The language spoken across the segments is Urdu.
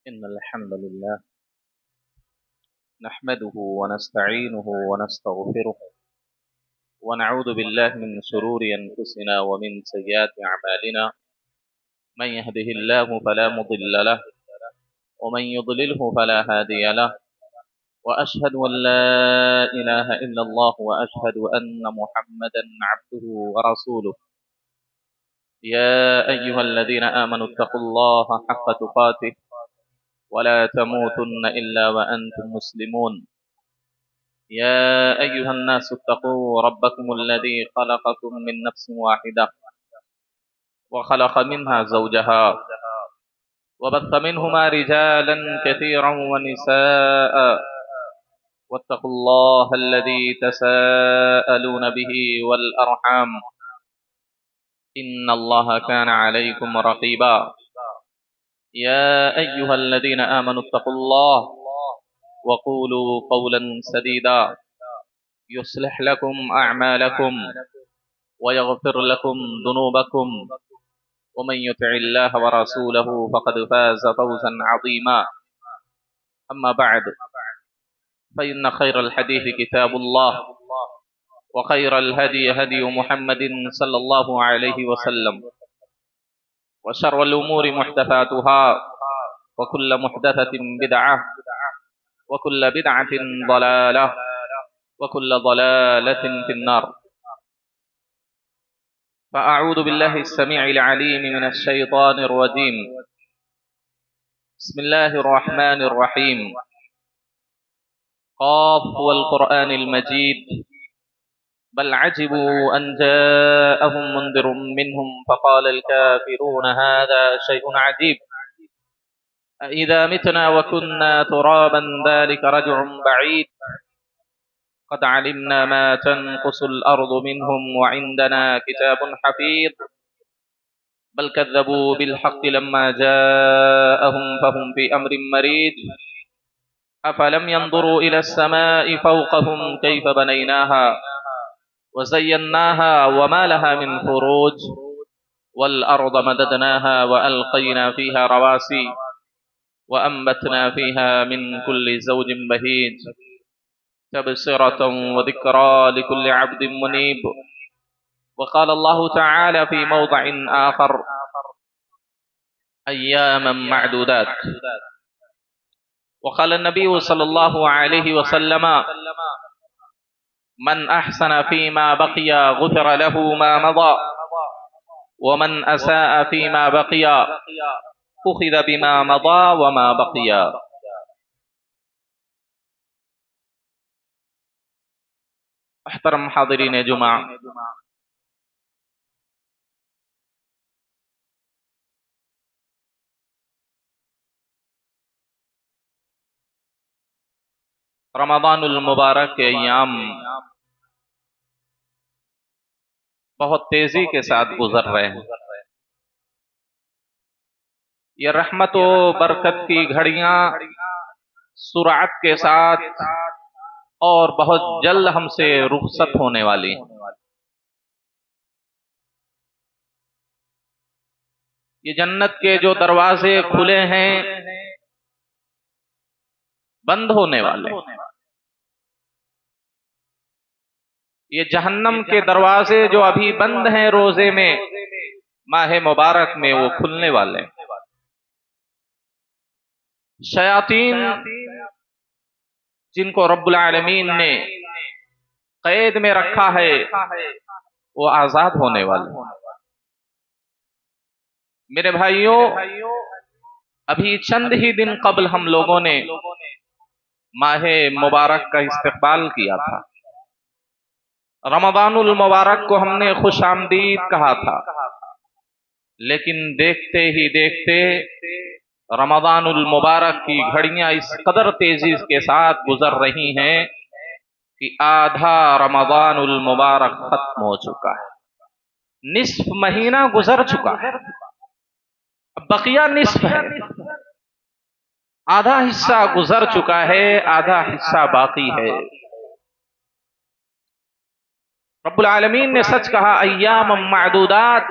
إن الحمد لله نحمده ونستعينه ونستغفره ونعوذ بالله من شرور أنفسنا ومن سيئات أعمالنا من يهده الله فلا مضل له ومن يضلله فلا هادي له وأشهد أن لا إله إلا الله وأشهد أن محمدا عبده ورسوله يا أيها الذين آمنوا اتقوا الله حق تقاته ولا تموتن إلا وأنتم مسلمون يا أيها الناس اتقوا ربكم الذي خلقكم من نفس واحدة وخلق منها زوجها وبث منهما رجالا كثيرا ونساء واتقوا الله الذي تساءلون به والأرحام إن الله كان عليكم رقيبا يا أيها الذين آمنوا اتقوا الله وقولوا قولا سديدا يصلح لكم أعمالكم ويغفر لكم ذنوبكم ومن يطع الله ورسوله فقد فاز فوزا عظيما أما بعد فإن خير الحديث كتاب الله وخير الهدي هدي محمد صلى الله عليه وسلم وشر الأمور محدثاتها وكل محدثة بدعة وكل بدعة ضلالة وكل ضلالة في النار فأعوذ بالله السميع العليم من الشيطان الرجيم بسم الله الرحمن الرحيم قاف والقرآن المجيد بل عجبوا أن جاءهم منذر منهم فقال الكافرون هذا شيء عجيب أإذا متنا وكنا ترابا ذلك رجع بعيد قد علمنا ما تنقص الأرض منهم وعندنا كتاب حفيظ بل كذبوا بالحق لما جاءهم فهم في أمر مريج أفلم ينظروا إلى السماء فوقهم كيف بنيناها وزيناها وما لها من فروج والأرض مددناها وألقينا فيها رواسي وأنبتنا فيها من كل زوج بهيج تبصرة وذكرى لكل عبد منيب وقال الله تعالى في موضع آخر أياما معدودات وقال النبي صلى الله عليه وسلم من أحسن فيما بقي غفر له ما مضى ومن أساء فيما بقي أخذ بما مضى وما بقي محترم حاضرین جمعہ، رمضان المبارک کے ایام بہت تیزی کے ساتھ گزر رہے ہیں۔ یہ رحمت و برکت کی گھڑیاں سرعت کے ساتھ اور بہت جلد ہم سے رخصت ہونے والی ہیں۔ یہ جنت کے جو دروازے کھلے ہیں بند ہونے والے ہیں۔ یہ جہنم کے دروازے جو ابھی بند ہیں روزے میں، ماہ مبارک میں وہ کھلنے والے ہیں۔ شیاطین جن کو رب العالمین نے قید میں رکھا ہے وہ آزاد ہونے والے ہیں۔ میرے بھائیوں، ابھی چند ہی دن قبل ہم لوگوں نے ماہ مبارک کا استقبال کیا تھا۔ رمضان المبارک کو ہم نے خوش آمدید کہا تھا، لیکن دیکھتے ہی دیکھتے رمضان المبارک کی گھڑیاں اس قدر تیزی کے ساتھ گزر رہی ہیں کہ آدھا رمضان المبارک ختم ہو چکا ہے، نصف مہینہ گزر چکا ہے، اب بقیہ نصف ہے، آدھا حصہ گزر چکا ہے، آدھا حصہ باقی ہے۔ رب العالمین نے سچ کہا، ایام معدودات،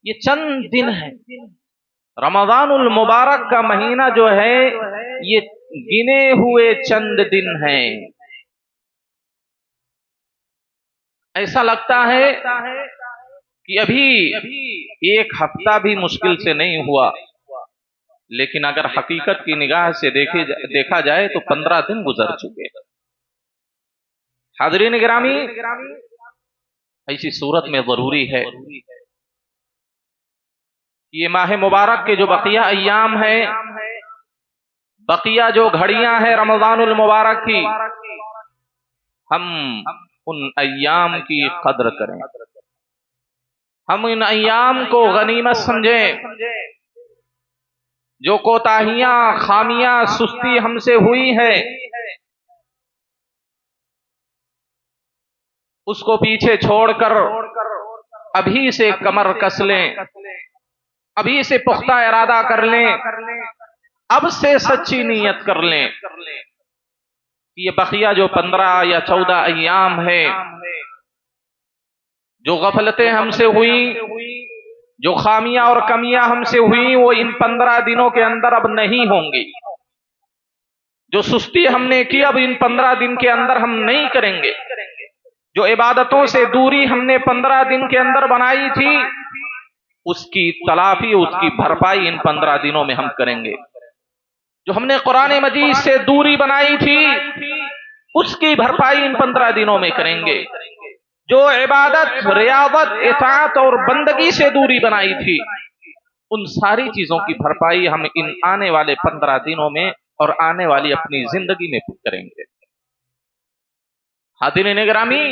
یہ چند دن ہیں، رمضان المبارک کا مہینہ جو ہے یہ گنے ہوئے چند دن ہیں. ایسا لگتا ہے کہ ابھی ایک ہفتہ بھی مشکل سے نہیں ہوا، لیکن اگر حقیقت کی نگاہ سے دیکھا جائے تو 15 دن گزر چکے. حاضرین گرامی، ایسی صورت میں ضروری ہے یہ ماہ مبارک کے جو بقیہ ایام ہیں، بقیہ جو گھڑیاں ہیں رمضان المبارک کی، ہم ان ایام کی قدر کریں، ہم ان ایام کو غنیمت سمجھیں. جو کوتاہیاں، خامیاں، سستی ہم سے ہوئی ہے اس کو پیچھے چھوڑ کر ابھی سے کمر کس لیں، ابھی سے پختہ ارادہ کر لیں، اب سے سچی نیت کر لیں. یہ بقیہ جو 15 یا 14 ایام ہے، جو غفلتیں ہم سے ہوئیں، جو خامیاں اور کمیاں ہم سے ہوئیں، وہ ان 15 دنوں کے اندر اب نہیں ہوں گی. جو سستی ہم نے کی اب ان 15 دن کے اندر ہم نہیں کریں گے. جو عبادتوں سے دوری ہم نے 15 دن کے اندر بنائی تھی، اس کی تلافی، اس کی بھرپائی ان 15 دنوں میں ہم کریں گے. جو ہم نے قرآن مجید سے دوری بنائی تھی اس کی بھرپائی ان 15 دنوں میں کریں گے. جو عبادت، ریاضت، اطاعت اور بندگی سے دوری بنائی تھی ان ساری چیزوں کی بھرپائی ہم ان آنے والے 15 دنوں میں اور آنے والی اپنی زندگی میں کریں گے. حاضرین گرامی،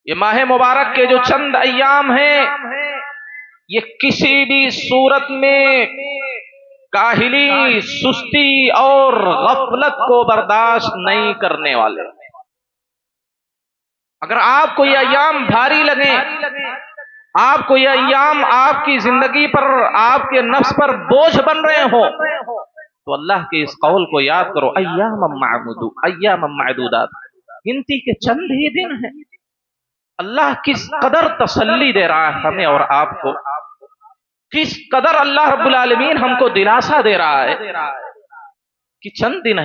یہ ماہ مبارک کے جو چند ایام ہیں یہ کسی بھی صورت میں کاہلی، سستی اور غفلت کو برداشت نہیں کرنے والے. اگر آپ کو یہ ایام بھاری لگیں، آپ کو یہ ایام آپ کی زندگی پر، آپ کے نفس پر بوجھ بن رہے ہوں، تو اللہ کے اس قول کو یاد کرو، ایام معدودات، گنتی کے چند ہی دن ہیں. اللہ کس قدر تسلی دے رہا ہے ہمیں اور آپ کو، کس قدر اللہ رب العالمین ہم کو دلاسا دے رہا ہے کہ چند دن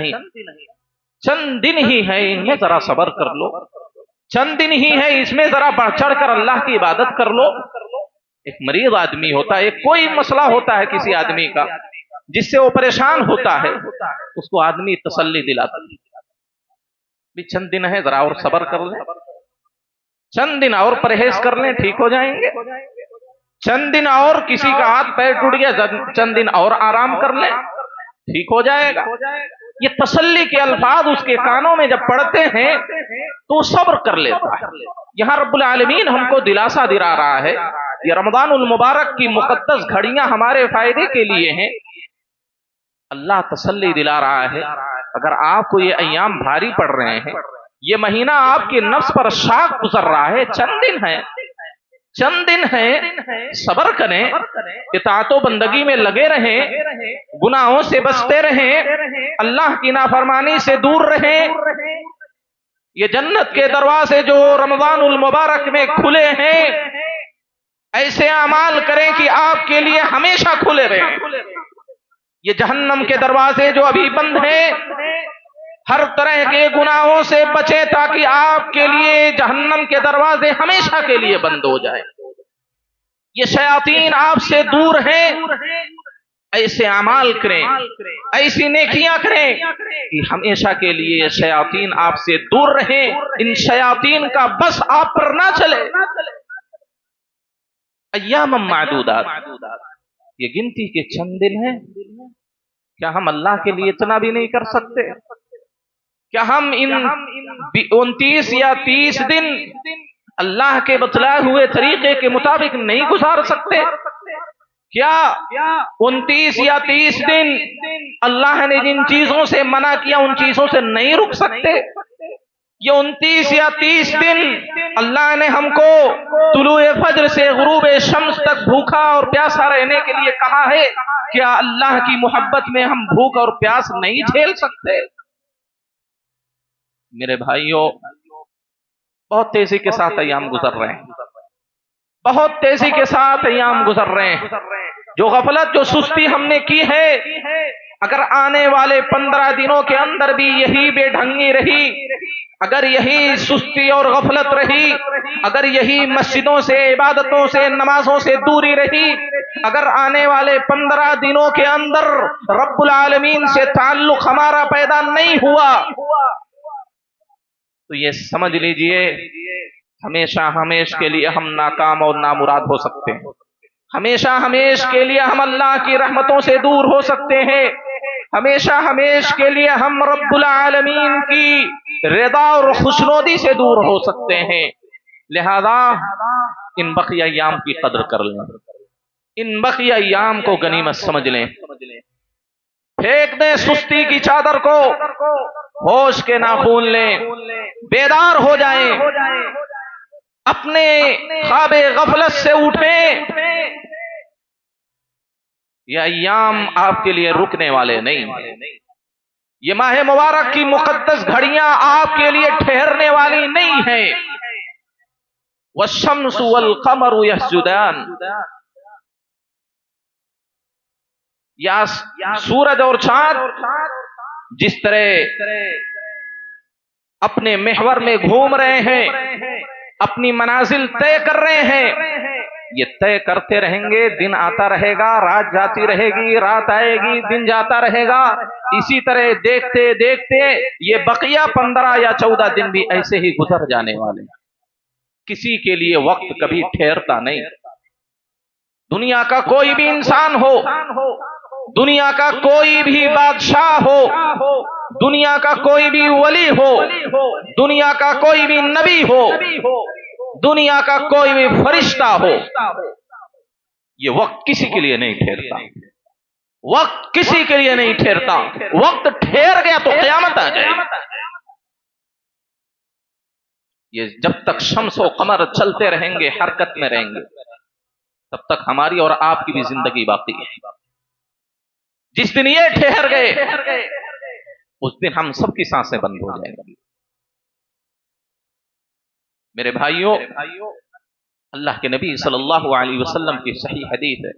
ہی ہے، ان میں ذرا صبر کر لو. چند دن ہی ہے، اس میں ذرا بڑھ چڑھ کر اللہ کی عبادت کر لو. ایک مریض آدمی ہوتا ہے، کوئی مسئلہ ہوتا ہے کسی آدمی کا جس سے وہ پریشان ہوتا ہے، اس کو آدمی تسلی دلاتا ہے، بھی چند دن ہے، ذرا اور صبر کر لیں، چند دن اور پرہیز کر لیں، ٹھیک ہو جائیں گے. چند دن اور، کسی کا ہاتھ پیر ٹوٹ گیا، چند دن اور آرام کر لیں، ٹھیک ہو جائے گا. یہ تسلی کے الفاظ اس کے کانوں میں جب پڑھتے ہیں تو صبر کر لیتا ہے. یہاں رب العالمین ہم کو دلاسا دلا رہا ہے، یہ رمضان المبارک کی مقدس گھڑیاں ہمارے فائدے کے لیے ہیں. اللہ تسلی دلا رہا ہے اگر آپ کو یہ ایام بھاری پڑ رہے ہیں، یہ مہینہ آپ کے نفس پر شاق گزر رہا ہے، چند دن ہیں، صبر کریں، اطاعت و بندگی میں لگے رہیں، گناہوں سے بچتے رہیں، اللہ کی نافرمانی سے دور رہیں. یہ جنت کے دروازے جو رمضان المبارک میں کھلے ہیں، ایسے اعمال کریں کہ آپ کے لیے ہمیشہ کھلے رہیں. یہ جہنم کے دروازے جو ابھی بند ہیں، ہر طرح کے گناہوں سے بچیں تاکہ آپ کے لیے جہنم کے دروازے ہمیشہ کے لیے بند ہو جائیں. یہ شیاطین آپ سے دور ہیں، ایسے اعمال کریں، ایسی نیکیاں کریں کہ ہمیشہ کے لیے یہ شیاطین آپ سے دور رہیں، ان شیاطین کا بس آپ پر نہ چلے. ایام معدودات، یہ گنتی کے چند دن ہیں. کیا ہم اللہ کے لیے اتنا بھی نہیں کر سکتے؟ کیا ہم ان 29 یا 30 دن اللہ کے بتلائے ہوئے طریقے کے مطابق نہیں گزار سکتے؟ کیا 29 یا 30 دن اللہ نے جن چیزوں سے منع کیا ان چیزوں سے نہیں رک سکتے؟ یہ 29 یا 30 دن اللہ نے ہم کو طلوع فجر سے غروب شمس تک بھوکا اور پیاسا رہنے کے لیے کہا ہے. کیا اللہ کی محبت میں ہم بھوک اور پیاس نہیں جھیل سکتے؟ میرے بھائیوں، بہت تیزی کے ساتھ ایام گزر رہے ہیں، بہت تیزی کے ساتھ ایام گزر رہے ہیں. جو غفلت جو سستی ہم نے کی ہے، اگر آنے والے 15 دنوں کے اندر بھی یہی بے ڈھنگی رہی، اگر یہی سستی اور غفلت رہی، اگر یہی مسجدوں سے، عبادتوں سے، نمازوں سے دوری رہی، اگر آنے والے 15 دنوں کے اندر رب العالمین سے تعلق ہمارا پیدا نہیں ہوا، تو یہ سمجھ لیجئے ہمیشہ ہمیشہ کے لیے ہم ناکام اور نامراد ہو سکتے ہیں، ہمیشہ ہمیشہ کے لیے ہم اللہ کی رحمتوں سے دور ہو سکتے ہیں، ہمیشہ ہمیشہ کے لیے ہم رب العالمین کی رضا اور خوشنودی سے دور ہو سکتے ہیں۔ لہذا ان بقیہ ایام کی قدر کر لیں، ان بقیہ ایام کو غنیمت سمجھ لیں، پھینک دیں سستی کی چادر کو، ہوش کے ناخون لیں، بیدار ہو جائیں، اپنے خواب غفلت سے اٹھیں۔ یہ ایام آپ کے لیے رکنے والے نہیں، یہ ماہ مبارک کی مقدس گھڑیاں آپ کے لیے ٹھہرنے والی نہیں ہیں۔ والشمس والقمر یسجدان، یا سورج اور چاند جس طرح اپنے محور میں گھوم رہے ہیں، اپنی منازل طے کر رہے ہیں، یہ طے کرتے رہیں گے، دن آتا رہے گا، رات جاتی رہے گی، رات آئے گی، دن جاتا رہے گا، اسی طرح دیکھتے دیکھتے یہ بقیہ 15 یا 14 دن بھی ایسے ہی گزر جانے والے ہیں۔ کسی کے لیے وقت کبھی ٹھہرتا نہیں، دنیا کا کوئی بھی انسان ہو، دنیا کا کوئی بھی بادشاہ ہو، دنیا کا کوئی بھی ولی ہو، دنیا کا کوئی بھی نبی ہو، دنیا کا کوئی بھی فرشتہ ہو، یہ وقت کسی کے لیے نہیں ٹھہرتا، وقت کسی کے لیے نہیں ٹھہرتا۔ وقت ٹھہر گیا تو قیامت آ جائے گی۔ یہ جب تک شمس و قمر چلتے رہیں گے، حرکت میں رہیں گے، تب تک ہماری اور آپ کی بھی زندگی باقی ہے۔ جس دن یہ ٹھہر گئے، اس دن ہم سب کی سانسیں بند ہو جائیں گی۔ میرے بھائیوں، اللہ کے نبی صلی اللہ علیہ وسلم کی صحیح حدیث ہے،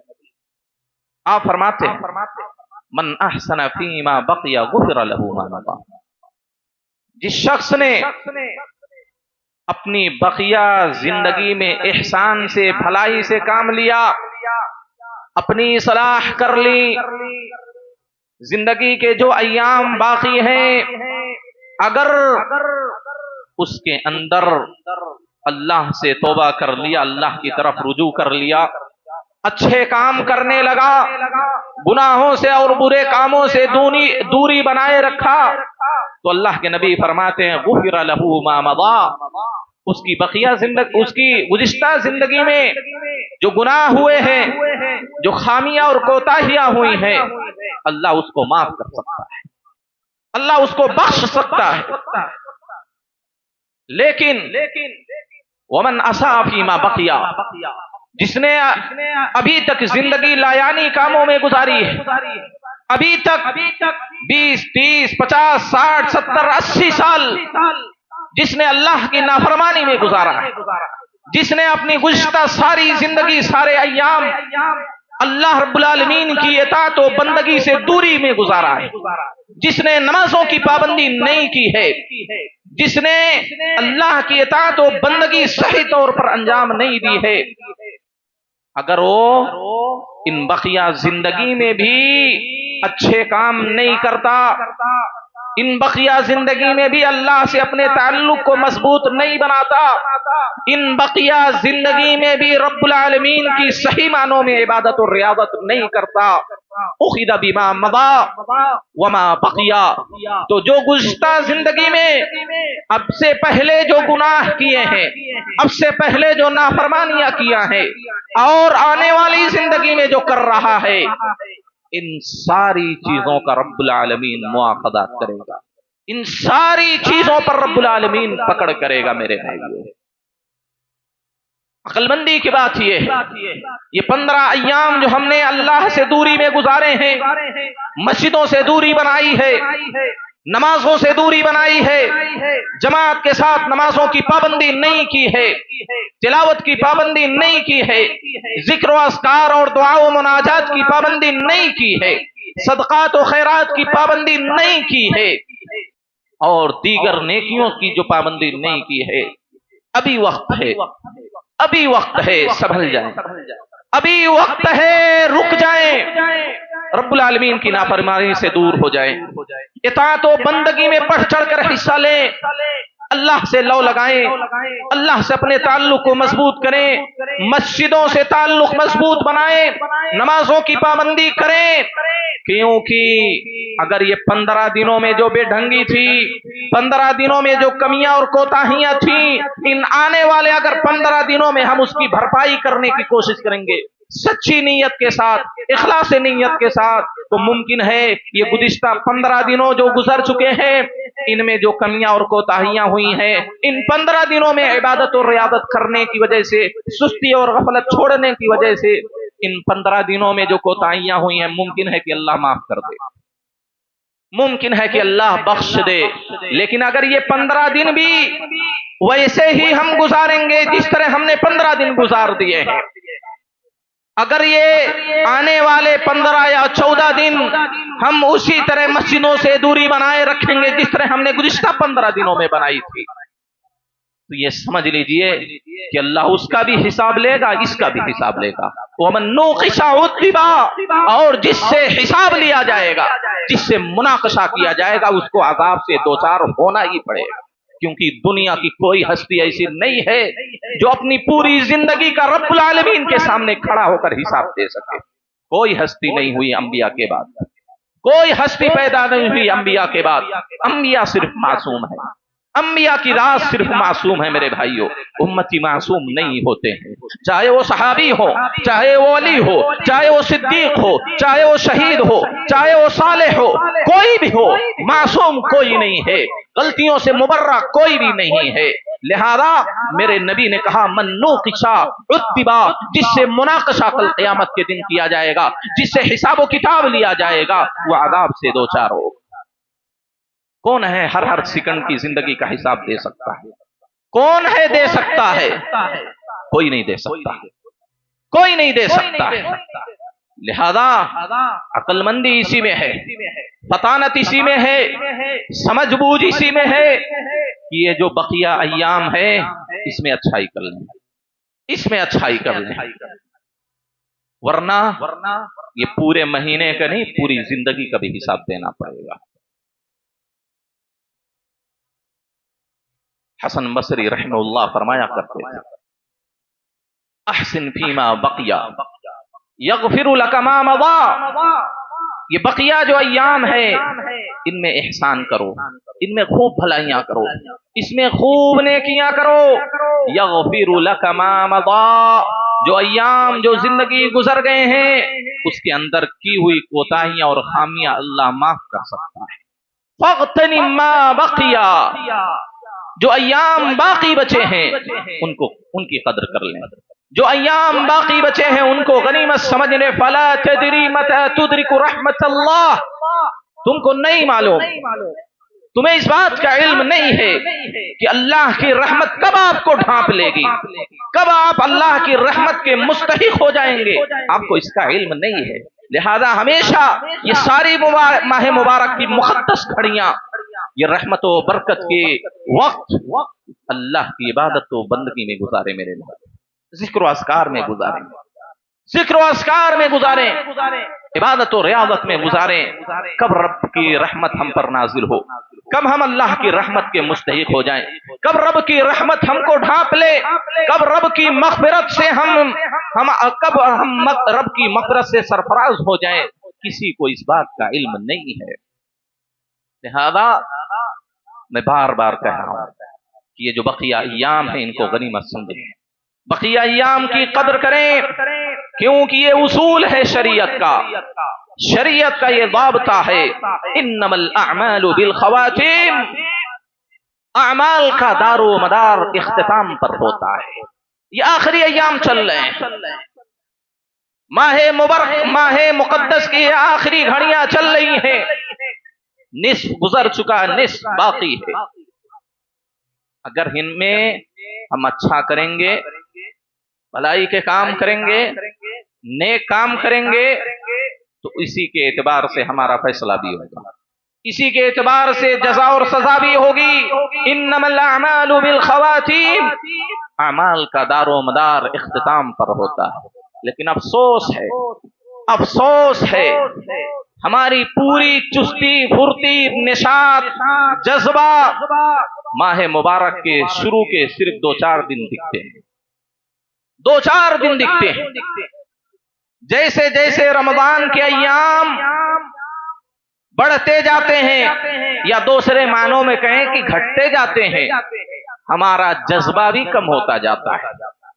آپ فرماتے ہیں من احسن فیما بقی غفر له ما مضى، جس شخص نے اپنی بقیہ زندگی میں احسان سے، بھلائی سے کام لیا، اپنی اصلاح کر لی، زندگی کے جو ایام باقی ہیں اگر اس کے اندر اللہ سے توبہ کر لیا، اللہ کی طرف رجوع کر لیا، اچھے کام کرنے لگا، گناہوں سے اور برے کاموں سے دوری بنائے رکھا، تو اللہ کے نبی فرماتے ہیں غفر له ما مضى، اس کی بقیہ زندگی، اس کی گزشتہ زندگی میں جو گناہ ہوئے ہیں، جو خامیاں اور کوتاہیاں ہوئی ہیں، اللہ اس کو معاف کر سکتا ہے، اللہ اس کو بخش سکتا ہے۔ لیکن ومن اساء فیما بقی، جس نے ابھی تک زندگی لایانی کاموں میں گزاری ہے، ابھی تک 20 30 50 60 70 80 سال جس نے اللہ کی نافرمانی میں گزارا ہے، جس نے اپنی گزشتہ ساری زندگی، سارے ایام اللہ رب العالمین کی اطاعت و بندگی سے دوری میں گزارا ہے، جس نے نمازوں کی پابندی نہیں کی ہے، جس نے اللہ کی اطاعت و بندگی صحیح طور پر انجام نہیں دی ہے، اگر وہ ان بقیہ زندگی میں بھی اچھے کام نہیں کرتا، ان بقیہ زندگی میں بھی اللہ سے اپنے تعلق کو مضبوط نہیں بناتا، ان بقیہ زندگی میں بھی رب العالمین کی صحیح معنوں میں عبادت اور ریاضت نہیں کرتا، اخذ بما مضى وما بقي، تو جو گزشتہ زندگی میں اب سے پہلے جو گناہ کیے ہیں، اب سے پہلے جو نافرمانیاں کیا ہیں، اور آنے والی زندگی میں جو کر رہا ہے، ان ساری چیزوں کا رب العالمین مواخذات کرے گا، ان ساری چیزوں پر رب العالمین پکڑ کرے گا۔ میرے بھائیو، عقل مندی کی بات یہ ہے، یہ 15 ایام جو ہم نے اللہ سے دوری میں گزارے ہیں، مسجدوں سے دوری بنائی ہے، نمازوں سے دوری بنائی ہے، جماعت کے ساتھ نمازوں کی پابندی نہیں کی ہے، تلاوت کی پابندی نہیں کی ہے، ذکر و اذکار اور دعا و مناجات کی پابندی نہیں کی ہے، صدقات و خیرات کی پابندی نہیں کی ہے، اور دیگر نیکیوں کی جو پابندی نہیں کی ہے، ابھی وقت ہے، ابھی وقت ہے، سنبھل جائیں، ابھی وقت ہے، رک جائیں، رب العالمین کی نافرمانی سے دور ہو جائیں، اطاعت و بندگی میں بڑھ چڑھ کر حصہ لیں، اللہ سے لو لگائیں، اللہ سے اپنے تعلق کو مضبوط کریں، مسجدوں سے تعلق مضبوط بنائیں، نمازوں کی پابندی کریں، کیونکہ اگر یہ 15 دنوں میں جو بے ڈھنگی تھی، 15 دنوں میں جو کمیاں اور کوتاہیاں تھیں، ان آنے والے اگر 15 دنوں میں ہم اس کی بھرپائی کرنے کی کوشش کریں گے سچی نیت کے ساتھ، اخلاص نیت کے ساتھ، تو ممکن ہے یہ گزشتہ 15 دنوں جو گزر چکے ہیں ان میں جو کمیاں اور کوتاہیاں ہوئی ہیں، ان 15 دنوں میں عبادت اور ریاضت کرنے کی وجہ سے، سستی اور غفلت چھوڑنے کی وجہ سے ان 15 دنوں میں جو کوتاہیاں ہوئی ہیں ممکن ہے کہ اللہ معاف کر دے، ممکن ہے کہ اللہ بخش دے، لیکن اگر یہ 15 دن بھی ویسے ہی ہم گزاریں گے جس طرح ہم نے 15 دن گزار دیے ہیں، اگر یہ آنے والے 15 یا 14 دن ہم اسی طرح مسجدوں سے دوری بنائے رکھیں گے جس طرح ہم نے گزشتہ 15 دنوں میں بنائی تھی، تو یہ سمجھ لیجئے کہ اللہ اس کا بھی حساب لے گا، اس کا بھی حساب لے گا، وَمَن نُوقِشَ عُذِّبَ، اور جس سے حساب لیا جائے گا، جس سے مناقشہ کیا جائے گا، اس کو عذاب سے دوچار ہونا ہی پڑے گا، کیونکہ دنیا کی کوئی ہستی ایسی نہیں ہے جو اپنی پوری زندگی کا رب العالمین کے سامنے کھڑا ہو کر حساب دے سکے، کوئی ہستی نہیں ہوئی انبیاء کے بعد، کوئی ہستی پیدا نہیں ہوئی انبیاء کے بعد، انبیاء صرف معصوم ہیں، انبیاء کی راز صرف معصوم ہے میرے بھائیو، امتی معصوم نہیں ہوتے ہیں، چاہے وہ صحابی ہو، چاہے وہ ولی ہو، چاہے وہ صدیق ہو، چاہے وہ شہید ہو، چاہے وہ صالح ہو، کوئی بھی ہو، معصوم کوئی نہیں ہے، غلطیوں سے مبرہ کوئی بھی نہیں ہے، لہذا میرے نبی نے کہا من نوقش عذب، جس سے مناقشہ کل قیامت کے دن کیا جائے گا، جس سے حساب و کتاب لیا جائے گا، وہ عذاب سے دوچار ہوگا۔ کون ہے ہر سیکنڈ کی زندگی کا حساب دے سکتا ہے؟ کون ہے دے سکتا ہے؟ کوئی نہیں دے سکتا، کوئی نہیں دے سکتا، لہذا عقل مندی اسی میں ہے، فطانت اسی میں ہے، سمجھ بوجھ اسی میں ہے کہ یہ جو بقیہ ایام ہے اس میں اچھائی کر لیں، اس میں اچھائی کر لیں، ورنہ یہ پورے مہینے کا نہیں پوری زندگی کا بھی حساب دینا پڑے گا۔ حسن بصری رحمہ اللہ فرمایا کرتے تھے احسن فیما بقیا یغفر لک ما مضی، یہ بقیہ جو ایام ہے ان میں احسان کرو، ان میں خوب بھلائیاں کرو، اس میں خوب نیکیاں کرو، یغفر لک ما مضی، جو ایام جو زندگی گزر گئے ہیں اس کے اندر کی ہوئی کوتاہیاں اور خامیاں اللہ معاف کر سکتا ہے، فاغتنم ما بقیا، جو ایام باقی بچے ہیں ان کی قدر کر لیں، جو ایام باقی بچے ہیں ان کو غنیمت سمجھ لیں، فلا تدری متى تدرک رحمت اللہ، تم کو نہیں معلوم، تمہیں اس بات کا علم نہیں ہے کہ اللہ کی رحمت کب آپ کو ڈھانپ لے گی، کب آپ اللہ کی رحمت کے مستحق ہو جائیں گے، آپ کو اس کا علم نہیں ہے، لہذا ہمیشہ یہ ساری ماہ مبارک کی مقدس گھڑیاں، یہ رحمت و برکت کے وقت اللہ کی عبادت و بندگی میں گزارے، میرے ذکر و اذکار میں گزاریں، ذکر و اذکار میں گزاریں، عبادت و ریاضت میں گزاریں، کب رب کی رحمت ہم پر نازل ہو، کب ہم اللہ کی رحمت کے مستحق ہو جائیں، کب رب کی رحمت ہم کو ڈھانپ لے، کب رب کی مغفرت سے کب ہم رب کی مغفرت سے سرفراز ہو جائیں، کسی کو اس بات کا علم نہیں ہے، لہذا میں بار بار کہہ رہا ہوں کہ یہ جو بقیہ ایام ہیں ان کو غنیمت سمجھیں، بقیہ ایام کی قدر کریں، کیونکہ یہ اصول ہے شریعت کا، شریعت کا یہ ضابطہ ہے، انما الاعمال بالخواتیم، اعمال کا دار و مدار اختتام پر ہوتا ہے، یہ آخری ایام چل رہے ہیں، ماہ مقدس کی آخری گھڑیاں چل رہی ہیں، نصف گزر چکا ہے، نصف باقی ہے۔ اگر ان میں ہم اچھا کریں گے، بھلائی کے کام کریں گے، نیک کام کریں گے، تو اسی کے اعتبار سے ہمارا فیصلہ بھی ہوگا، اسی کے اعتبار سے جزا اور سزا بھی ہوگی۔ انما الاعمال بالخواتیم، اعمال کا دار و مدار اختتام پر ہوتا ہے۔ لیکن افسوس ہے، افسوس ہے، ہماری پوری چستی پھرتی نشاط جذبہ ماہ مبارک کے شروع کے صرف 2-4 دن دکھتے ہیں، 2-4 دن دکھتے ہیں۔ جیسے جیسے رمضان کے ایام بڑھتے جاتے ہیں، یا دوسرے معنوں میں کہیں کہ گھٹتے جاتے ہیں، ہمارا جذبہ بھی کم ہوتا جاتا ہے،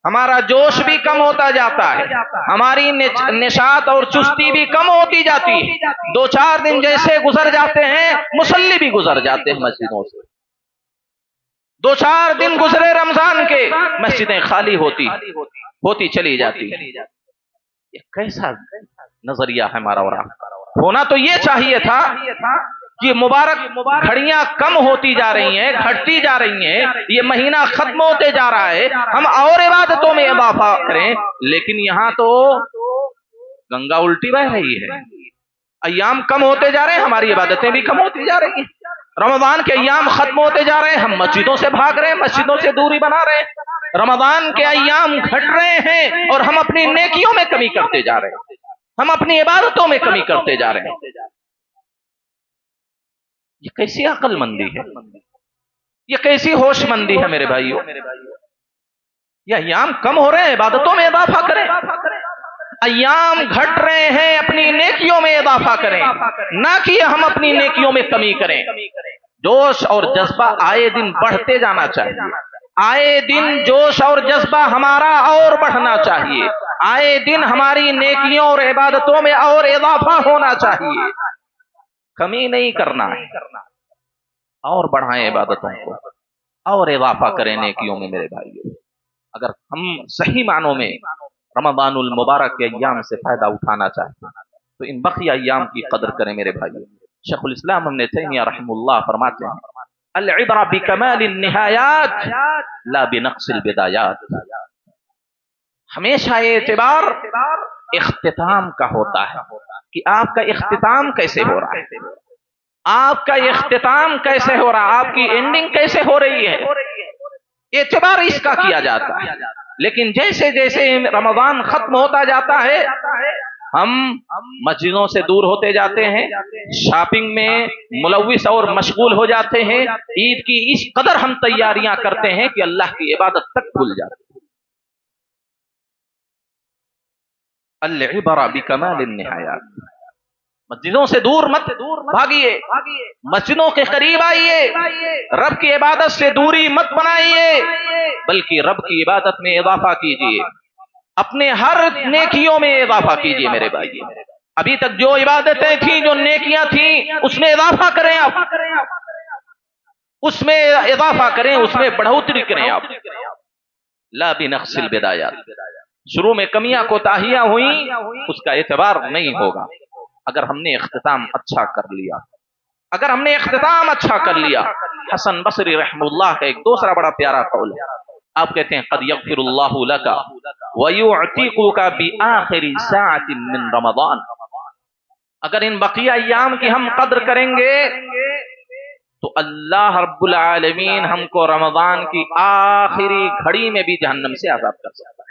ہمارا جوش بھی کم ہوتا جاتا ہے، ہماری نشاط اور چستی بھی کم ہوتی جاتی ہے۔ 2-4 دن جیسے گزر جاتے ہیں، مصلی بھی گزر جاتے ہیں مسجدوں سے۔ 2-4 دن گزرے رمضان کے، مسجدیں خالی ہوتی چلی جاتی ہیں۔ یہ کیسا نظریہ ہے ہمارا؟ اور ہونا تو یہ چاہیے تھا کہ مبارک گھڑیاں کم ہوتی جا رہی ہیں، گھٹتی جا رہی ہیں، یہ مہینہ ختم ہوتے جا رہا ہے، ہم اور عبادتوں میں اضافہ کریں، لیکن یہاں تو گنگا الٹی بہ رہی ہے۔ ایام کم ہوتے جا رہے ہیں، ہماری عبادتیں بھی کم ہوتی جا رہی ہیں۔ رمضان کے ایام ختم ہوتے جا رہے ہیں، ہم مسجدوں سے بھاگ رہے ہیں، مسجدوں سے دوری بنا رہے ہیں۔ رمضان کے ایام گھٹ رہے ہیں اور ہم اپنی نیکیوں میں کمی کرتے جا رہے ہیں، ہم اپنی عبادتوں میں کمی کرتے جا رہے ہیں۔ یہ کیسی عقل مندی ہے، یہ کیسی ہوش مندی ہے میرے بھائیو؟ یہ ایام کم ہو رہے ہیں، عبادتوں میں اضافہ کریں۔ ایام گھٹ رہے ہیں، اپنی نیکیوں میں اضافہ کریں، نہ کہ ہم اپنی نیکیوں میں کمی کریں۔ جوش اور جذبہ آئے دن بڑھتے جانا چاہیے، آئے دن جوش اور جذبہ ہمارا اور بڑھنا چاہیے، آئے دن ہماری نیکیوں اور عبادتوں میں اور اضافہ ہونا چاہیے، کمی نہیں کرنا ہے۔ اور بڑھائیں عبادتوں کو، اور اضافہ کریں نیکیوں میں میرے بھائیو۔ اگر ہم صحیح معنوں میں رمضان المبارک کے ایام سے فائدہ اٹھانا چاہتے ہیں تو ان بقیہ ایام کی قدر کریں میرے بھائیو۔ شیخ الاسلام ابن تیمیہ رحمہ اللہ فرماتے ہیں، العبرہ بکمال النہایات لا بنقص البدایات۔ ہمیشہ اعتبار اختتام کا ہوتا ہے کہ آپ کا اختتام کیسے ہو رہا ہے، آپ کا اختتام کیسے ہو رہا ہے، آپ کی اینڈنگ کیسے ہو رہی ہے، اعتبار اس کا کیا جاتا ہے۔ لیکن جیسے جیسے رمضان ختم ہوتا جاتا ہے، ہم مسجدوں سے دور ہوتے جاتے ہیں، شاپنگ میں ملوث اور مشغول ہو جاتے ہیں، عید کی اس قدر ہم تیاریاں کرتے ہیں کہ اللہ کی عبادت تک بھول جاتے ہیں۔ العبرہ بکمال النہایات، مسجدوں سے دور مت بھاگیے، مسجدوں کے قریب آئیے، رب کی عبادت سے دوری مت بنائیے، بلکہ رب کی عبادت میں اضافہ کیجیے، اپنے ہر نیکیوں میں اضافہ کیجیے میرے بھائی۔ ابھی تک جو عبادتیں تھیں، جو نیکیاں تھیں، اس میں اضافہ کریں، آپ اس میں اضافہ کریں، اس میں بڑھوتری کریں آپ۔ لا بنقص البدایات، شروع میں کمیاں کوتاہیاں ہوئیں، اس کا اعتبار نہیں ہوگا۔ اگر ہم نے اختتام اچھا کر لیا، اگر ہم نے اختتام اچھا کر لیا، حسن بصری رحمہ اللہ کا ایک دوسرا بڑا پیارا قول ہے، آپ کہتے ہیں قد یغفر اللہ لک ویعتقک بآخر ساعۃ من رمضان۔ اگر ان بقیہ ایام کی ہم قدر کریں گے تو اللہ رب العالمین ہم کو رمضان کی آخری گھڑی میں بھی جہنم سے آزاد کر سکتا ہے،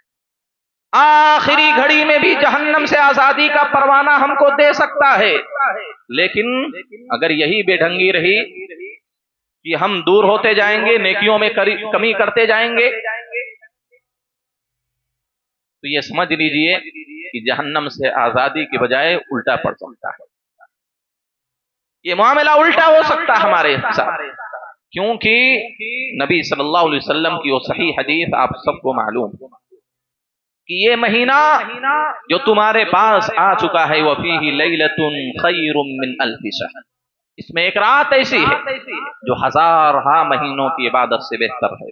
آخری گھڑی میں بھی جہنم سے آزادی کا پروانہ ہم کو دے سکتا ہے۔ لیکن اگر یہی بے ڈھنگی رہی کہ ہم دور ہوتے جائیں گے، نیکیوں میں کمی کرتے جائیں گے، تو یہ سمجھ لیجئے کہ جہنم سے آزادی کے بجائے الٹا پڑ سکتا ہے، یہ معاملہ الٹا ہو سکتا ہے ہمارے ساتھ، کیونکہ نبی صلی اللہ علیہ وسلم کی وہ صحیح حدیث آپ سب کو معلوم کہ یہ مہینہ جو تمہارے پاس آ چکا ہے وَفِيهِ لَيْلَةٌ خَيْرٌ مِّنْ أَلْفِ شَهْرٍ، اس میں ایک رات ایسی ہے جو ہزارہا مہینوں کی عبادت سے بہتر ہے۔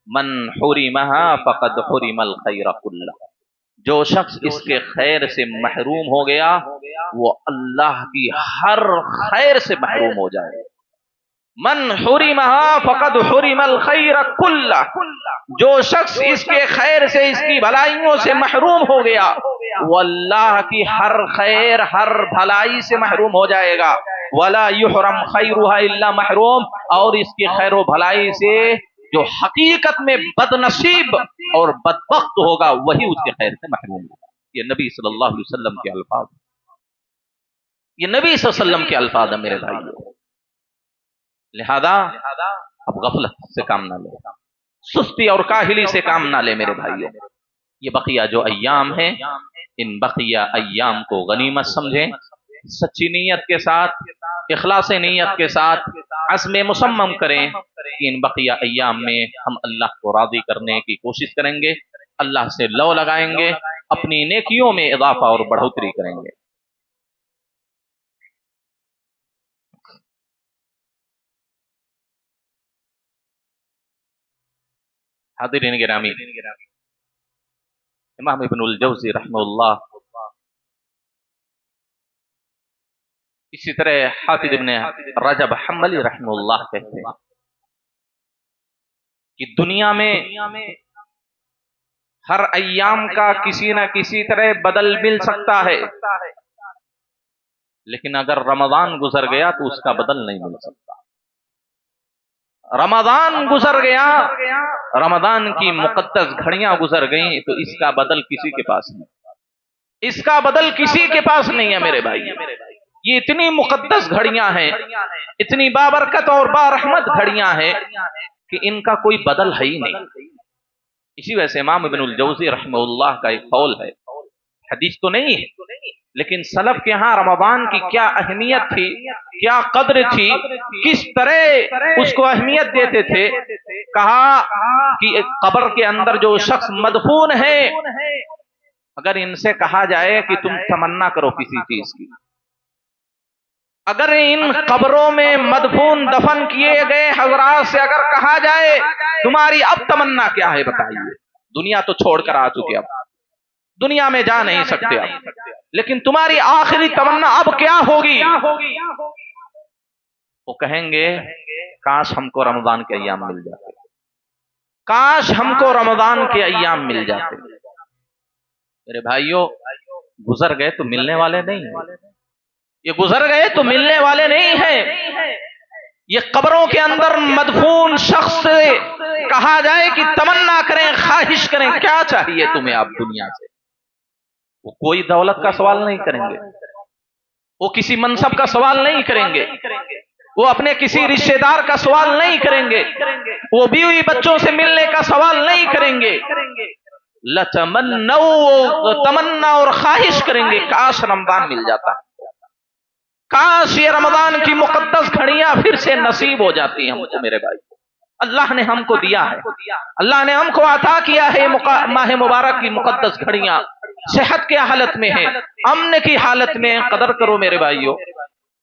من حرمها فقد حرم الخیر کلہ، جو شخص اس کے خیر سے محروم ہو گیا وہ اللہ کی ہر خیر سے محروم ہو جائے. من حرمها فقد حرم الخیر کلہ، جو شخص اس کے خیر سے، اس کی بھلائیوں سے محروم ہو گیا، وہ اللہ کی ہر خیر، ہر بھلائی سے محروم ہو جائے گا. ولا یحرم خیرها الا محروم، اور اس کی خیر و بھلائی سے جو حقیقت میں بد نصیب اور بدبخت ہوگا وہی اس کے خیر سے محروم ہوگا. یہ نبی صلی اللہ علیہ وسلم کے الفاظ، یہ نبی صلی اللہ علیہ وسلم کے الفاظ ہیں میرے بھائیو. لہذا اب غفلت سے کام نہ لے، سستی اور کاہلی سے کام نہ لے میرے بھائیو. یہ بقیہ جو ایام ہیں، ان بقیہ ایام کو غنیمت سمجھیں، سچی نیت کے ساتھ، اخلاص نیت کے ساتھ عزم مصمم کریں کہ ان بقیہ ایام میں ہم اللہ کو راضی کرنے کی کوشش کریں گے، اللہ سے لو لگائیں گے، اپنی نیکیوں میں اضافہ اور بڑھوتری کریں گے. حاضرین گرامی، امام ابن الجوزی رحمہ اللہ، اسی طرح حافظ ابن رجب حنبلی رحمہ اللہ کہتے ہیں کہ دنیا میں ہر ایام کا کسی نہ کسی طرح بدل مل سکتا ہے، لیکن اگر رمضان گزر گیا تو اس کا بدل نہیں مل سکتا. رمضان گزر گیا، رمضان کی مقدس گھڑیاں گزر گئیں تو اس کا بدل کسی کے پاس نہیں، اس کا بدل کسی کے پاس نہیں ہے میرے بھائی. یہ اتنی مقدس گھڑیاں ہیں، اتنی بابرکت اور بارحمت گھڑیاں ہیں کہ ان کا کوئی بدل ہے ہی نہیں. اسی وجہ سے امام ابن الجوزی رحمہ اللہ کا ایک قول ہے، حدیث تو نہیں ہے لیکن سلف کے ہاں رمضان کی کیا اہمیت تھی، کیا قدر تھی، کس طرح اس کو اہمیت دیتے تھے. کہا کہ قبر کے اندر جو شخص مدفون ہے، اگر ان سے کہا جائے کہ تم تمنا کرو کسی چیز کی، اگر ان قبروں میں مدفون دفن کیے گئے حضرات سے اگر کہا جائے تمہاری اب تمنا کیا ہے بتائیے، دنیا تو چھوڑ کر آ چکے، اب دنیا میں جا نہیں سکتے، اب لیکن تمہاری آخری تمنا اب کیا ہوگی؟ وہ کہیں گے کاش ہم کو رمضان کے ایام مل جاتے، کاش ہم کو رمضان کے ایام مل جاتے. میرے بھائیوں، گزر گئے تو ملنے والے نہیں ہیں، یہ گزر گئے تو ملنے والے نہیں ہیں. یہ قبروں کے اندر مدفون شخص سے کہا جائے کہ تمنا کریں، خواہش کریں، کیا چاہیے تمہیں آپ دنیا سے، وہ کوئی دولت کا سوال نہیں کریں گے، وہ کسی منصب کا سوال نہیں کریں گے، وہ اپنے کسی رشتہ دار کا سوال نہیں کریں گے، وہ بیوی بچوں سے ملنے کا سوال نہیں کریں گے. لَتَمَنَّوْا، تمنا اور خواہش کریں گے کاش رمضان مل جاتا، کاش یہ رمضان کی مقدس گھڑیاں پھر سے نصیب ہو جاتی ہیں ہم کو. میرے بھائی، اللہ نے ہم کو دیا ہے، اللہ نے ہم کو عطا کیا ہے ماہ مبارک کی مقدس گھڑیاں، صحت کے حالت میں ہے، امن کی حالت میں، قدر کرو میرے بھائیو.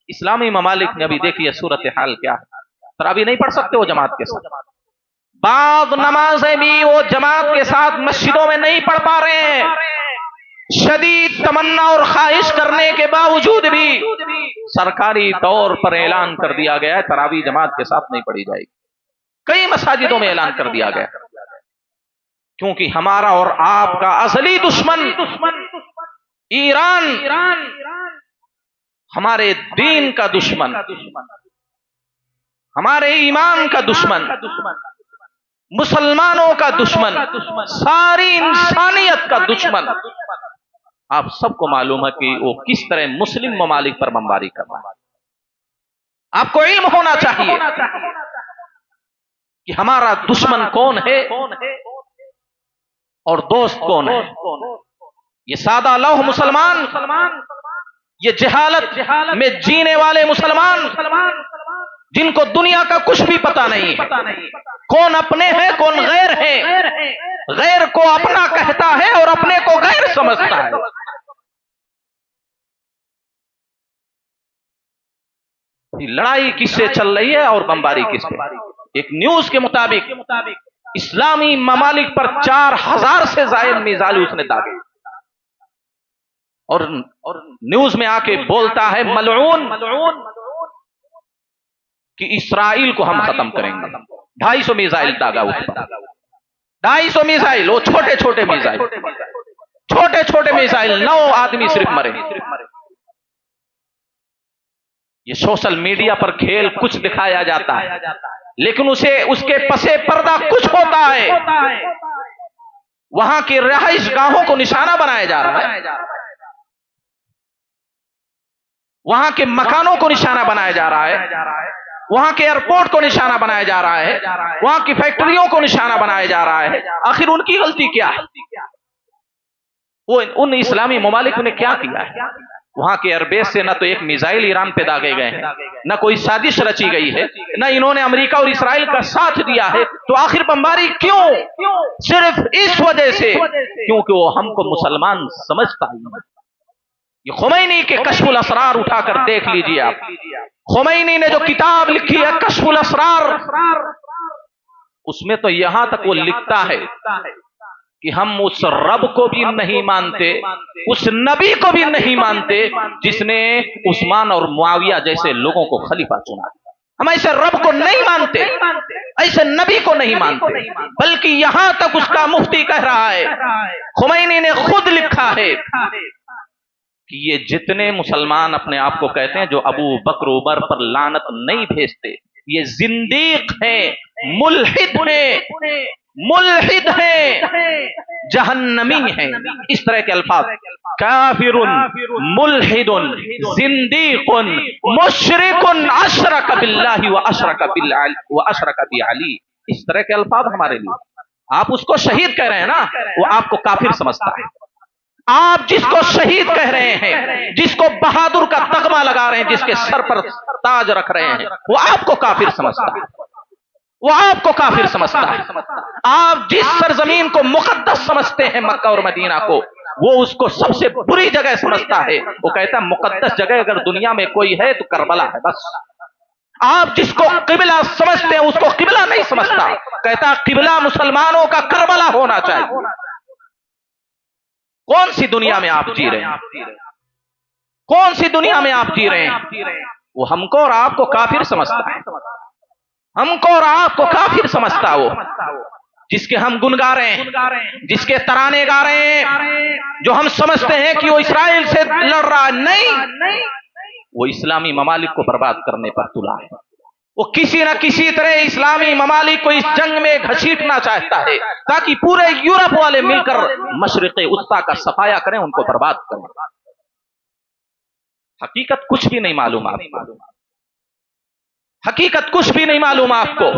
اسلامی ممالک نے ابھی دیکھیے صورتحال کیا ہے، تراویح نہیں پڑھ سکتے وہ جماعت کے ساتھ، بعض نمازیں بھی وہ جماعت کے ساتھ مسجدوں میں نہیں پڑھ پا رہے ہیں. شدید تمنا اور خواہش کرنے کے باوجود بھی سرکاری طور پر اعلان کر دیا گیا ہے تراویح جماعت کے ساتھ نہیں پڑھی جائے گی. کئی مساجدوں میں اعلان کر دیا گیا، کیونکہ ہمارا اور آپ کا ازلی دشمن ایران، ہمارے دین کا دشمن، ہمارے ایمان کا دشمن، مسلمانوں کا دشمن، ساری انسانیت کا دشمن. آپ سب کو معلوم ہے کہ وہ کس طرح مسلم ممالک پر بمباری کر رہا ہے. آپ کو علم ہونا چاہیے کہ ہمارا دشمن کون ہے اور دوست کون ہے. یہ سادہ لوح مسلمان، یہ جہالت میں جینے والے مسلمان جن کو دنیا کا کچھ بھی پتا نہیں ہے، کون اپنے ہیں کون غیر ہیں، غیر کو اپنا کہتا ہے اور اپنے کو غیر سمجھتا ہے. لڑائی کس سے چل رہی ہے اور بمباری کس پہ؟ ایک نیوز کے مطابق اسلامی ممالک پر 4000 سے زائد میزائل اس نے داغے، اور نیوز میں آ کے بولتا ہے ملعون کہ اسرائیل کو ہم ختم کریں گے. 250 میزائل داغا اس پر, 250 میزائل, وہ چھوٹے چھوٹے میزائل, چھوٹے چھوٹے میزائل, 9 آدمی صرف مرے. یہ سوشل میڈیا پر کھیل کچھ دکھایا جاتا ہے, لیکن اس کے پسے پردہ کچھ ہوتا ہے. وہاں کی رہائش گاہوں کو نشانہ بنایا جا رہا ہے, وہاں کے مکانوں کو نشانہ بنایا جا رہا ہے, وہاں کے ایئرپورٹ کو نشانہ بنایا جا رہا ہے, وہاں کی فیکٹریوں کو نشانہ بنایا جا رہا ہے. آخر ان کی غلطی کیا ہے؟ وہ ان اسلامی ممالک نے کیا کیا ہے؟ وہاں کے ایئر بیس سے نہ تو ایک میزائل ایران پہ داغے گئے ہیں, نہ کوئی سازش رچی گئی ہے, نہ انہوں نے امریکہ اور اسرائیل کا ساتھ دیا ہے. تو آخر بمباری کیوں؟ صرف اس وجہ سے کیونکہ وہ ہم کو مسلمان سمجھتا ہے. یہ خمینی کے کشف الاسرار اٹھا کر دیکھ لیجئے آپ. خمینی نے جو کتاب لکھی ہے کشف الاسرار, اس میں تو یہاں تک وہ لکھتا ہے کہ ہم اس رب کو بھی نہیں مانتے, اس نبی کو بھی نہیں مانتے جس نے عثمان اور معاویہ جیسے لوگوں کو خلیفہ چنا. ہم ایسے رب کو نہیں مانتے, ایسے نبی کو نہیں مانتے, بلکہ یہاں تک اس کا مفتی کہہ رہا ہے, خمینی نے خود لکھا ہے کہ یہ جتنے مسلمان اپنے آپ کو کہتے ہیں جو ابو بکر عمر پر لعنت نہیں بھیجتے, یہ زندیق ہیں, ملحد ہیں, ملحد ہیں, جہنمی ہیں. اس طرح کے الفاظ, کافر, ملحد, زندیق, مشرک, اشرک باللہ واشرک بعلی. اس طرح کے الفاظ ہمارے لیے. آپ اس کو شہید کہہ رہے ہیں نا, وہ آپ کو کافر سمجھتا ہے. آپ جس کو شہید کہہ رہے ہیں, جس کو بہادر کا تغمہ لگا رہے ہیں, جس کے سر پر تاج رکھ رہے ہیں, وہ آپ کو کافر سمجھتا ہے, وہ آپ کو کافر سمجھتا ہے. آپ جس سرزمین کو مقدس سمجھتے ہیں مکہ اور مدینہ کو, وہ اس کو سب سے بری جگہ سمجھتا ہے. وہ کہتا ہے مقدس جگہ اگر دنیا میں کوئی ہے تو کربلا ہے بس. آپ جس کو قبلہ سمجھتے ہیں اس کو قبلہ نہیں سمجھتا, کہتا قبلہ مسلمانوں کا کربلا ہونا چاہیے. کون سی دنیا میں آپ جی رہے ہیں؟ کون سی دنیا میں آپ جی رہے ہیں؟ وہ ہم کو اور آپ کو کافر سمجھتا ہے, ہم کو اور آپ کو کافر سمجھتا. وہ جس کے ہم گن گا رہے ہیں, جس کے ترانے گا رہے ہیں, جو ہم سمجھتے ہیں کہ وہ اسرائیل سے لڑ رہا ہے, نہیں, وہ اسلامی ممالک کو برباد کرنے پر تلا ہے. وہ کسی نہ کسی طرح اسلامی ممالک کو اس جنگ میں گھسیٹنا چاہتا ہے تاکہ پورے یورپ والے مل کر مشرق وسطیٰ کا صفایا کریں, ان کو برباد کریں. حقیقت کچھ بھی نہیں معلوم آپ کو, حقیقت کچھ بھی نہیں معلوم آپ کو.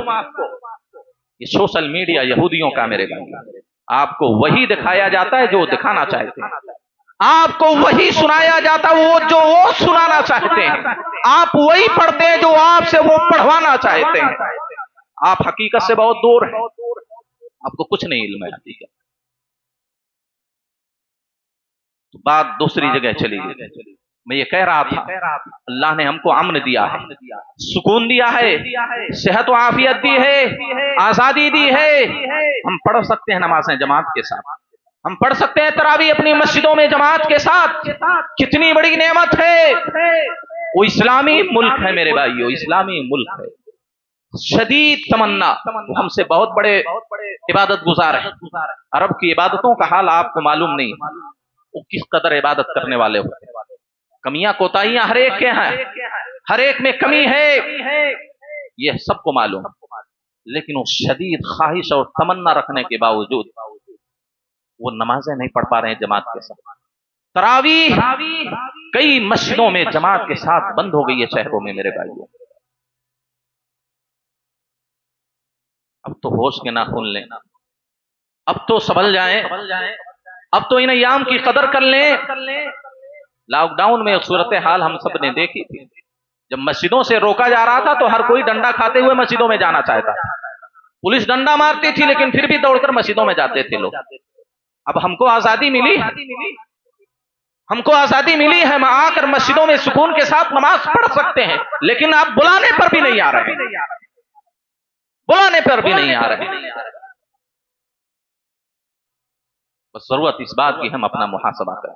یہ سوشل میڈیا یہودیوں کا میرے بھائی, آپ کو وہی دکھایا جاتا ہے جو وہ دکھانا چاہتے ہیں, آپ کو وہی سنایا جاتا ہے وہ جو وہ سنانا چاہتے ہیں, آپ وہی پڑھتے ہیں جو آپ سے وہ پڑھوانا چاہتے ہیں. آپ حقیقت سے بہت دور ہیں, آپ کو کچھ نہیں علم ہے حقیقت. تو بات دوسری جگہ چلی گئی. میں یہ کہہ رہا تھا اللہ نے ہم کو امن دیا ہے, سکون دیا ہے, صحت و عافیت دی ہے, آزادی دی ہے. ہم پڑھ سکتے ہیں نمازیں جماعت کے ساتھ, ہم پڑھ سکتے ہیں تراویح اپنی مسجدوں میں جماعت کے ساتھ. کتنی بڑی نعمت ہے. وہ اسلامی ملک ہے میرے بھائیو, اسلامی ملک ہے. شدید تمنا, ہم سے بہت بڑے عبادت گزار ہیں. عرب کی عبادتوں کا حال آپ کو معلوم نہیں, وہ کس قدر عبادت کرنے والے ہوتے ہیں. کمیاں کوتاہیاں ہر ایک کے ہیں, ہر ایک میں کمی ہے, یہ سب کو معلوم. لیکن وہ شدید خواہش اور تمنا رکھنے کے باوجود وہ نمازیں نہیں پڑھ پا رہے ہیں جماعت کے ساتھ. تراویح کئی مسجدوں میں جماعت کے ساتھ بند ہو گئی ہے شہروں میں میرے بھائیوں. اب تو ہوش کے ناخن لیں, اب تو سنبھل جائیں, اب تو ان ایام کی قدر کر لیں. لاک ڈاؤن میں صورتحال ہم سب نے دیکھی تھی, جب مسجدوں سے روکا جا رہا تھا تو ہر کوئی ڈنڈا کھاتے ہوئے مسجدوں میں جانا چاہتا تھا. پولیس ڈنڈا مارتی تھی لیکن پھر بھی دوڑ کر مسجدوں میں جاتے تھے لوگ. اب ہم کو آزادی ملی, ہم کو آزادی ملی ہے, ہم آ کر مسجدوں میں سکون کے ساتھ نماز پڑھ سکتے ہیں, لیکن آپ بلانے پر بھی نہیں آ رہے, بلانے پر بھی نہیں آ رہے. بس ضرورت اس بات کی ہم اپنا محاسبہ کریں.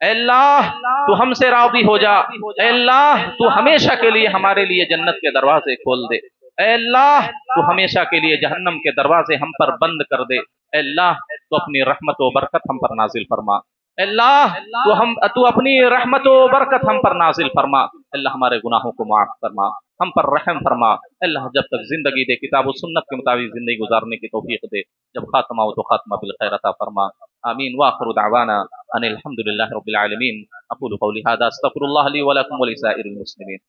اے اللہ تو ہم سے راضی ہو جا، اے اللہ تو ہمیشہ کے لیے ہمارے لیے جنت کے دروازے کھول دے، اے اللہ تو ہمیشہ کے لیے جہنم کے دروازے ہم پر بند کر دے، اے اللہ تو اپنی رحمت و برکت ہم پر نازل فرما، اے اللہ تو اپنی رحمت و برکت ہم پر نازل فرما، اے اللہ ہمارے گناہوں کو معاف فرما، ہم پر رحم فرما، اے اللہ جب تک زندگی دے کتاب و سنت کے مطابق زندگی گزارنے کی توفیق دے، جب خاتمہ ہو تو خاتمہ بالخیر عطا فرما، آمین واخر دعوانا ان الحمد للہ رب العالمین، اقول قولی هذا استغفر اللہ لی ولکم ولسائر المسلمین.